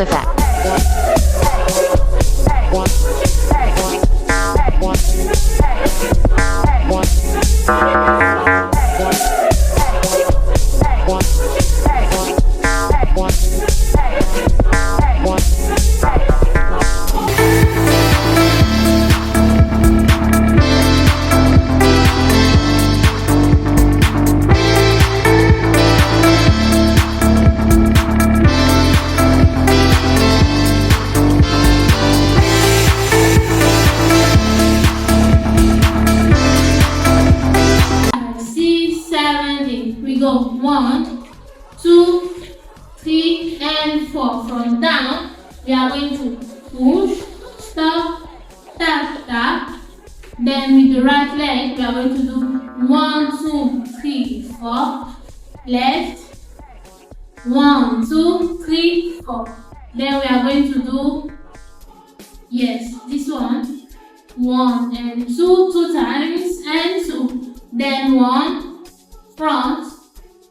Effects. We go 1, 2, 3, and 4. From down, we are going to push, stop, tap, tap. Then with the right leg, we are going to do 1, 2, 3, 4. Left, 1, 2, 3, 4. Then we are going to do, yes, this one. 1 and 2, 2 times, and 2. Then 1, front,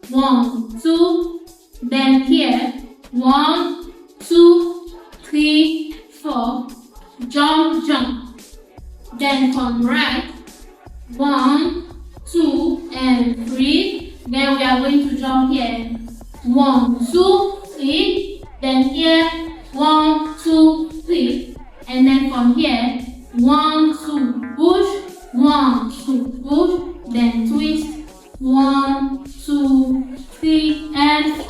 1, 2, then here, 1, 2, 3, 4, jump, jump. Then come right, 1, 2, and 3. Then we are going to jump here, 1, 2, 3. Then here, 1, 2, 3. And then from here, 1, 2, push, 1, 2, push, then twist, 1, 2, 3, and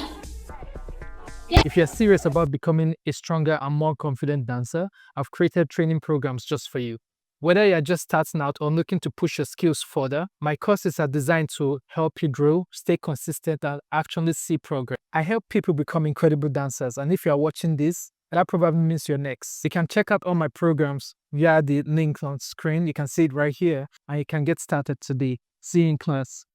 If you're serious about becoming a stronger and more confident dancer, I've created training programs just for you. Whether you're just starting out or looking to push your skills further, my courses are designed to help you grow, stay consistent, and actually see progress. I help people become incredible dancers, and if you're watching this, that probably means you're next. You can check out all my programs via the link on screen. You can see it right here, and you can get started today. See you in class.